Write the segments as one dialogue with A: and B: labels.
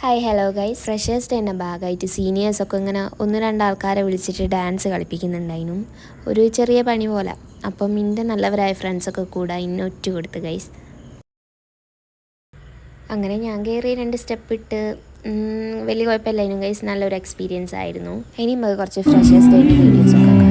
A: Hi hello guys, freshers ഡേൻ്റെ ഭാഗമായിട്ട് സീനിയേഴ്സൊക്കെ ഇങ്ങനെ ഒന്ന് രണ്ടാൾക്കാരെ വിളിച്ചിട്ട് ഡാൻസ് കളിപ്പിക്കുന്നുണ്ടായിരുന്നു. ഒരു ചെറിയ പണി പോലെ. അപ്പം എൻ്റെ നല്ലവരായ ഫ്രണ്ട്സൊക്കെ കൂടെ ഇന്നെ ഒറ്റ കൊടുത്ത് ഗൈസ്. അങ്ങനെ ഞാൻ കയറി 2 സ്റ്റെപ്പ് ഇട്ട് വലിയ കുഴപ്പമില്ലായിരുന്നു ഗൈസ്. നല്ലൊരു എക്സ്പീരിയൻസ് ആയിരുന്നു. ഇനിയും നമുക്ക് കുറച്ച് ഫ്രഷേഴ്സ് ഡേൻ്റെ വീഡിയോസൊക്കെ കാണാം.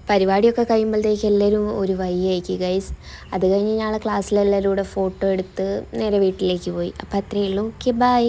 A: പരിപാടിയൊക്കെ കഴിയുമ്പോഴത്തേക്ക് എല്ലാവരും ഒരു വയ്യായിരിക്കും ഗൈസ്. അത് കഴിഞ്ഞ് ഞങ്ങൾ ക്ലാസ്സിലെല്ലാവരും കൂടെ ഫോട്ടോ എടുത്ത് നേരെ വീട്ടിലേക്ക് പോയി. അപ്പോൾ അത്രയേ ഉള്ളൂ. Okay, by.